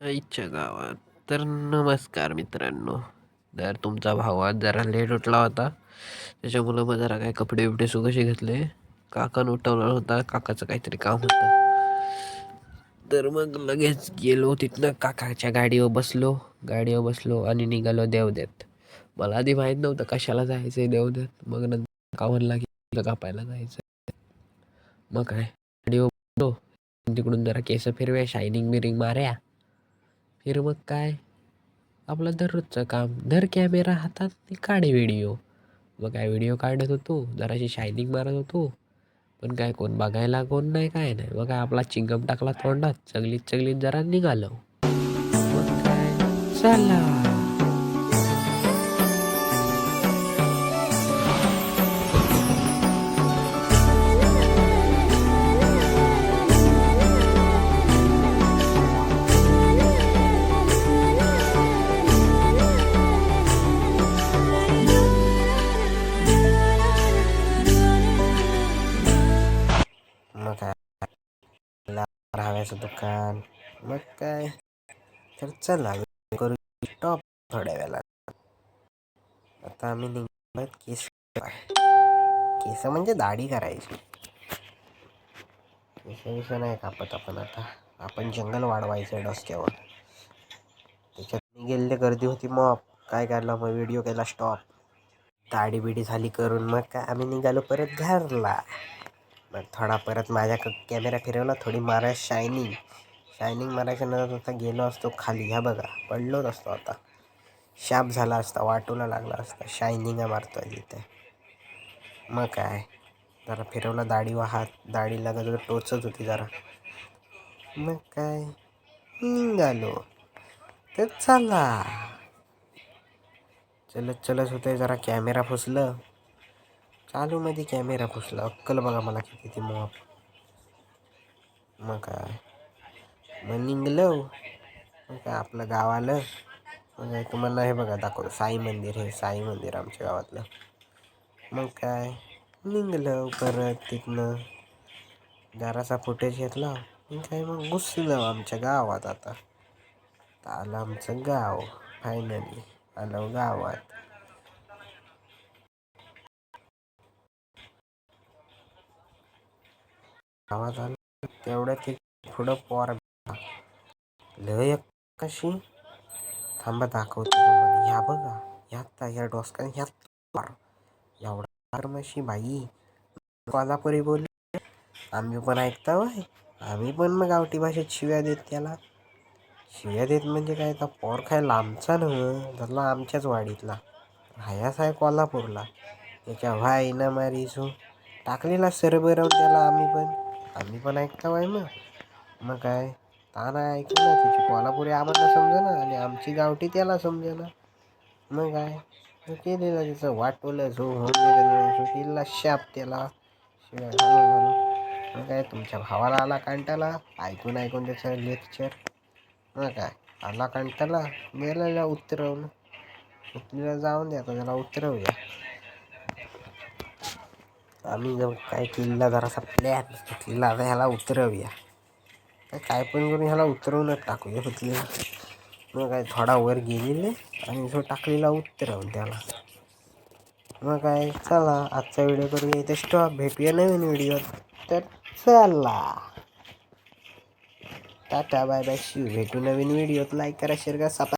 आईच्या गावात. तर नमस्कार मित्रांनो. तर तुमचा भाऊ आज जरा लेट उठला होता. त्याच्यामुळं मग जरा काय कपडे बिपडे सुकशे घेतले. काकानं उठवला होता. काकाचं काहीतरी काम होतं. तर मग लगेच गेलो तिथनं काकाच्या गाडीवर बसलो आणि निघालो देवद्यात. मला आधी माहीत नव्हतं कशाला जायचंय देवद्यात. मग नंतर का म्हणला की कापायला जायचं. मग काय गाडीवर बसलो. तिकडून जरा केस फिरव्या, शायनिंग बिरिंग माऱ्या. फिर मग काय आपलं दररोजचं काम. धर कॅमेरा हातात ते काढे व्हिडिओ. मग काय व्हिडिओ काढत होतो, जराशी शायनिंग मारत होतो. पण काय कोण बघायला कोण नाही, काय नाही. मग काय आपला चिंगम टाकला तोंडात, चगलीत चगलीत जरा निघालो. मग काय चला. मग काय राहाव्याचं दुकान. मग काय तर चला करू स्टॉप थोड्या वेळाला. आता आम्ही निघालो केस म्हणजे दाढी करायची. केस नाही कापत आपण आता. आपण जंगल वाढवायचं डोसक्यावर. त्याच्यात गेलेले गर्दी होती. मग काय काढला, मग व्हिडिओ केला स्टॉप. दाढी बिडी झाली करून मग काय आम्ही निघालो परत घरला. मग थोडा परत माझ्या कॅमेरा फिरवला, थोडी मारा शायनिंग मारायच्या नंतर आता गेलो असतो खाली. ह्या बघा पडलोच असतो आता. शाप झाला असता, वाटूला लागला असता. शायनिंग मारतोय तिथे. मग काय जरा फिरवला दाढीवर हात. दाढी लागत टोचत होती जरा. मग काय निघालो. तर चला चलत चलत होते, जरा कॅमेरा फुसलं. चालूमध्ये कॅमेरा फुसला. अक्कल बघा मला किती ती मग. मग काय मग निघलो. मग काय आपलं गाव आलं. मग तुम्हाला हे बघा दाखवतो, साई मंदिर. हे साई मंदिर आमच्या गावातलं. मग काय निघलं परत तिथनं जरासा फुटेज घेतला. मग काय मग घुसलं आमच्या गावात. आता आलं आमचं गाव. फायनली आलं गावात. गावात आलं तेवढ्यात ते पुढं पोर लय कशी. थांबा दाखवतो तुम्हाला. ह्या बघा ह्या डोसका ह्या एवढा मशी बाई. कोल्हापुरी बोलली. आम्ही पण ऐकता होय. आम्ही पण मग गावठी भाषेत शिव्या देत त्याला. शिव्या देत म्हणजे काय, तर पोर काय लांबचा नव्हे, त्यातला आमच्याच वाडीतला. राहायास आहे कोल्हापूरला. त्याच्या भाईनं मारीसू टाकलेला सरबरावून त्याला. आम्ही पण ऐकता वाय. मग काय ताना ऐकलं ना. त्याची कोल्हापुरी आम्हाला समजेना आणि आमची गावठी त्याला समजेना. मग काय केलेलं त्याचं वाटवलं सुटीला शाप त्याला. शिवाय मग काय तुमच्या भावाला आला कांटाला ऐकून त्याचं लेक्चर. मग काय आला कांटाला, गेलेला उतरवलं. उतरीला जाऊन द्या, त्याला उतरवूया. आम्ही जर काय केलेला जरासा प्लॅन घेतलेला, आता ह्याला उतरवूया. काय पण करून ह्याला उतरवूनच टाकूया हुतलीला. मग काय थोडा वर गेलेले आणि जो टाकलेला उतरवून त्याला. मग काय चला आजचा व्हिडिओ करूया इथे स्टॉप. भेटूया नवीन व्हिडिओ. तर चला टाटा बाय बाय. भेटू नवीन व्हिडिओत. लाईक करा, शेअर करा.